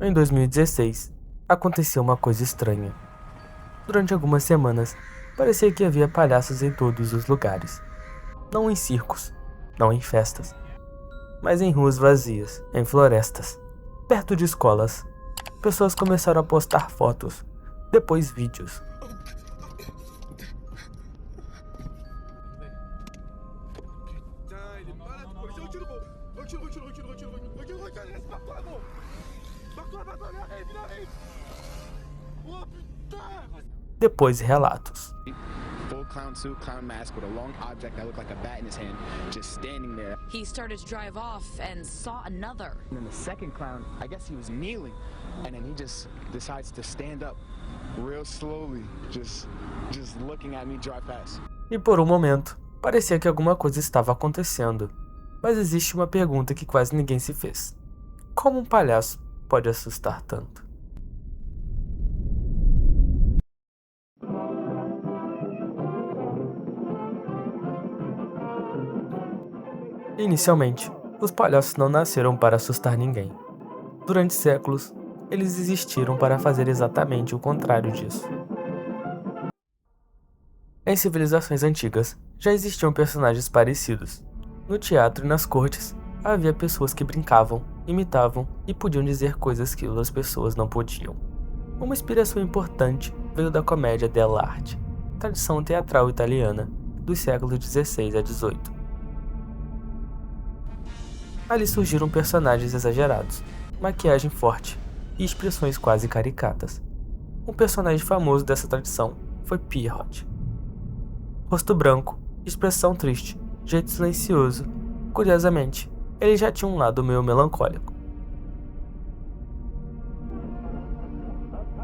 Em 2016, aconteceu uma coisa estranha. Durante algumas semanas, parecia que havia palhaços em todos os lugares. Não em circos, não em festas, mas em ruas vazias, em florestas, perto de escolas. Pessoas começaram a postar fotos, depois vídeos. Depois relatos. Full clown suit, clown mask with a long object that looked like a bat in his hand, just standing there. He started to drive off and saw another. And then the second clown, I guess he was kneeling, and then he just decides to stand up real slowly, just looking at me drive past. E por um momento, parecia que alguma coisa estava acontecendo. Mas existe uma pergunta que quase ninguém se fez. Como um palhaço pode assustar tanto? Inicialmente, os palhaços não nasceram para assustar ninguém. Durante séculos, eles existiram para fazer exatamente o contrário disso. Em civilizações antigas, já existiam personagens parecidos. No teatro e nas cortes, havia pessoas que brincavam, imitavam e podiam dizer coisas que outras pessoas não podiam. Uma inspiração importante veio da comédia dell'arte, tradição teatral italiana dos séculos XVI a XVIII. Ali surgiram personagens exagerados, maquiagem forte e expressões quase caricatas. Um personagem famoso dessa tradição foi Pierrot. Rosto branco, expressão triste, jeito silencioso. Curiosamente, ele já tinha um lado meio melancólico.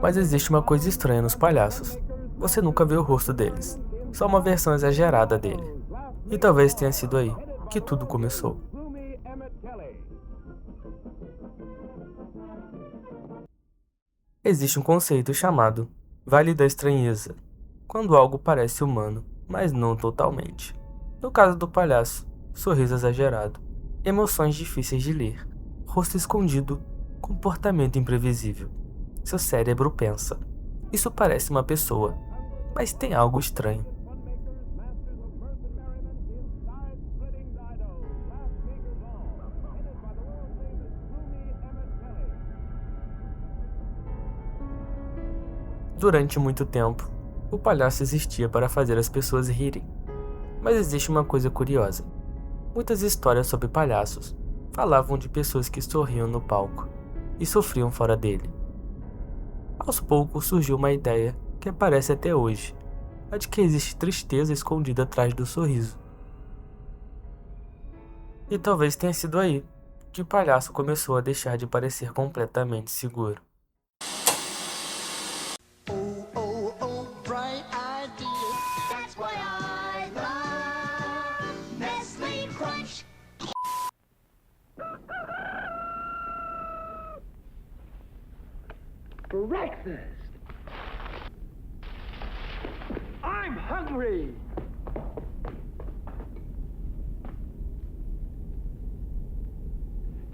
Mas existe uma coisa estranha nos palhaços. Você nunca vê o rosto deles, só uma versão exagerada dele. E talvez tenha sido aí que tudo começou. Existe um conceito chamado Vale da Estranheza, quando algo parece humano, mas não totalmente. No caso do palhaço, sorriso exagerado, emoções difíceis de ler, rosto escondido, comportamento imprevisível. Seu cérebro pensa: isso parece uma pessoa, mas tem algo estranho. Durante muito tempo, o palhaço existia para fazer as pessoas rirem. Mas existe uma coisa curiosa. Muitas histórias sobre palhaços falavam de pessoas que sorriam no palco e sofriam fora dele. Aos poucos surgiu uma ideia que aparece até hoje, a de que existe tristeza escondida atrás do sorriso. E talvez tenha sido aí que o palhaço começou a deixar de parecer completamente seguro. Breakfast! I'm hungry!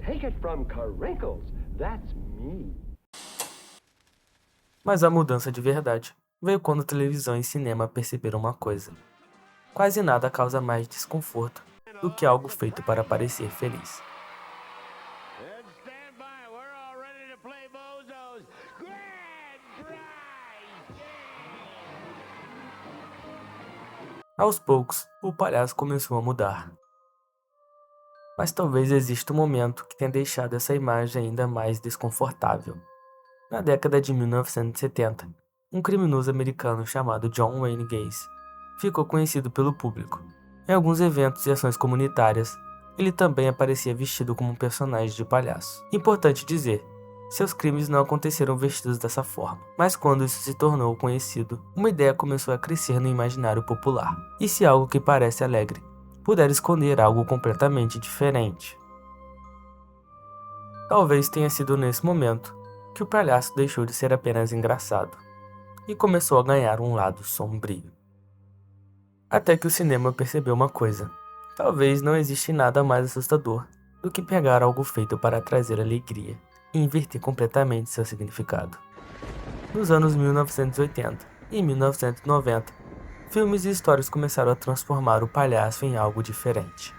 Take it from Karinkles, that's me. Mas a mudança de verdade veio quando televisão e cinema perceberam uma coisa. Quase nada causa mais desconforto do que algo feito para parecer feliz. Aos poucos, o palhaço começou a mudar. Mas talvez exista um momento que tenha deixado essa imagem ainda mais desconfortável. Na década de 1970, um criminoso americano chamado John Wayne Gacy ficou conhecido pelo público. Em alguns eventos e ações comunitárias, ele também aparecia vestido como um personagem de palhaço. Importante dizer, seus crimes não aconteceram vestidos dessa forma, mas quando isso se tornou conhecido, uma ideia começou a crescer no imaginário popular. E se algo que parece alegre puder esconder algo completamente diferente? Talvez tenha sido nesse momento que o palhaço deixou de ser apenas engraçado e começou a ganhar um lado sombrio. Até que o cinema percebeu uma coisa: talvez não existe nada mais assustador do que pegar algo feito para trazer alegria e inverter completamente seu significado. Nos anos 1980 e 1990, filmes e histórias começaram a transformar o palhaço em algo diferente.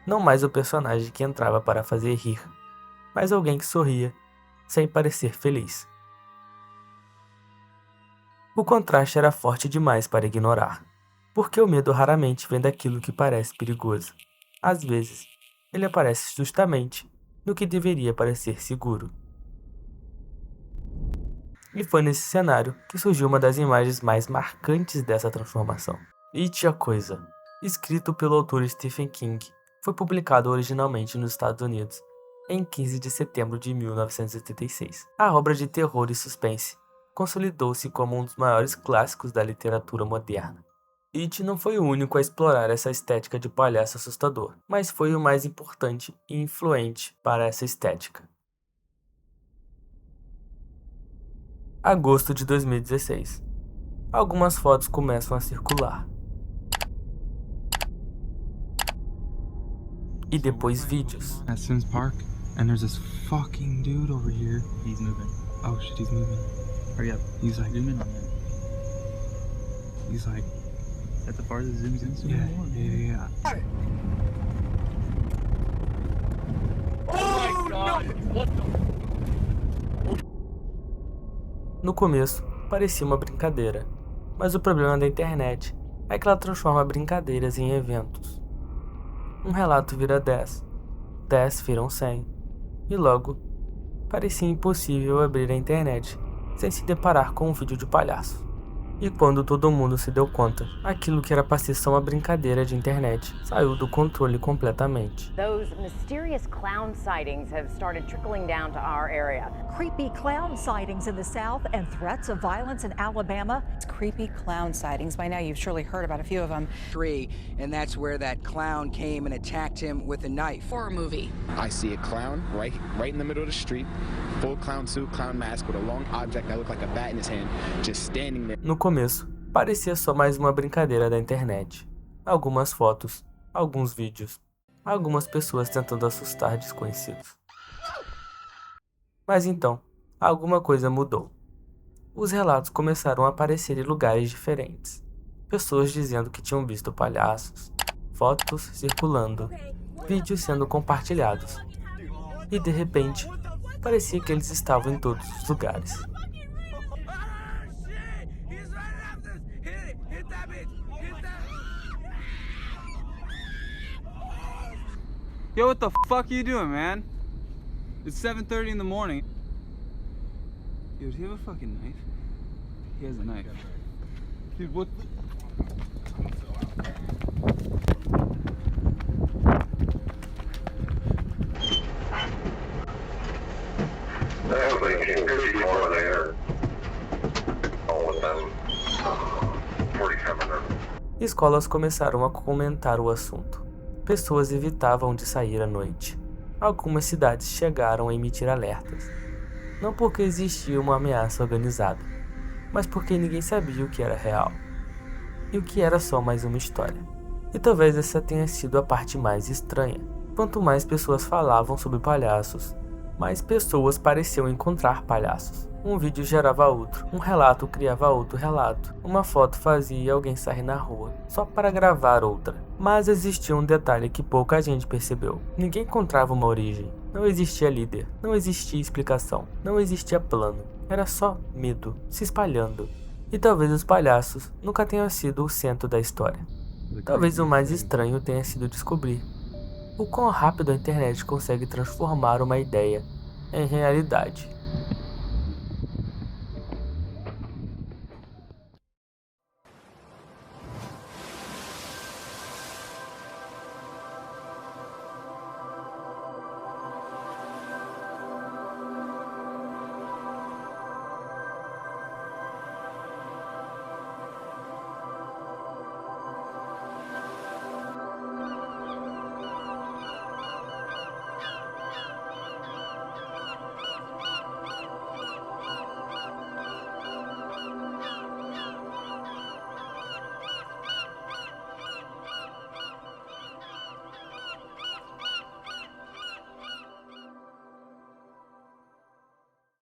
Não mais o personagem que entrava para fazer rir, mas alguém que sorria, sem parecer feliz. O contraste era forte demais para ignorar, porque o medo raramente vem daquilo que parece perigoso. Às vezes, ele aparece justamente no que deveria parecer seguro. E foi nesse cenário que surgiu uma das imagens mais marcantes dessa transformação. It, a Coisa, escrito pelo autor Stephen King, foi publicado originalmente nos Estados Unidos em 15 de setembro de 1986. A obra de terror e suspense consolidou-se como um dos maiores clássicos da literatura moderna. It não foi o único a explorar essa estética de palhaço assustador, mas foi o mais importante e influente para essa estética. Agosto de 2016. Algumas fotos começam a circular. E depois vídeos. At Sims Park, and there's this fucking dude over here. He's moving. Oh shit, he's moving. Hurry up. He's like, zoom in on that. He's like, is that the farthest zooms in? Zoom in. Yeah. Oh my God! What the? No começo, parecia uma brincadeira, mas o problema da internet é que ela transforma brincadeiras em eventos. Um relato vira 10, 10 viram 100, e logo, parecia impossível abrir a internet sem se deparar com um vídeo de palhaço. E quando todo mundo se deu conta, aquilo que era para ser só uma brincadeira de internet saiu do controle completamente. Those mysterious clown sightings have started trickling down to our area. Creepy clown sightings in the South and threats of violence in Alabama. It's creepy clown sightings. By now you've surely heard about a few of them. And that's where that clown came and attacked him with a knife. Horror movie. I see a clown right in the middle of the street, full clown suit, clown mask with a long object that looked like a bat in his hand, just standing there. No começo, parecia só mais uma brincadeira da internet. Algumas fotos, alguns vídeos, algumas pessoas tentando assustar desconhecidos. Mas então, alguma coisa mudou. Os relatos começaram a aparecer em lugares diferentes. Pessoas dizendo que tinham visto palhaços, fotos circulando, vídeos sendo compartilhados. E de repente, parecia que eles estavam em todos os lugares. Yo, what the fuck are you doing, man? It's 7:30 in the morning. Dude, do you have a fucking knife? He has a knife. Dude, what? Escolas começaram a comentar o assunto. Pessoas evitavam de sair à noite. Algumas cidades chegaram a emitir alertas. Não porque existia uma ameaça organizada, mas porque ninguém sabia o que era real. E o que era só mais uma história. E talvez essa tenha sido a parte mais estranha. Quanto mais pessoas falavam sobre palhaços, mais pessoas pareciam encontrar palhaços. Um vídeo gerava outro, um relato criava outro relato, uma foto fazia alguém sair na rua, só para gravar outra. Mas existia um detalhe que pouca gente percebeu. Ninguém encontrava uma origem. Não existia líder, não existia explicação, não existia plano. Era só medo, se espalhando. E talvez os palhaços nunca tenham sido o centro da história. Talvez o mais estranho tenha sido descobrir o quão rápido a internet consegue transformar uma ideia em realidade.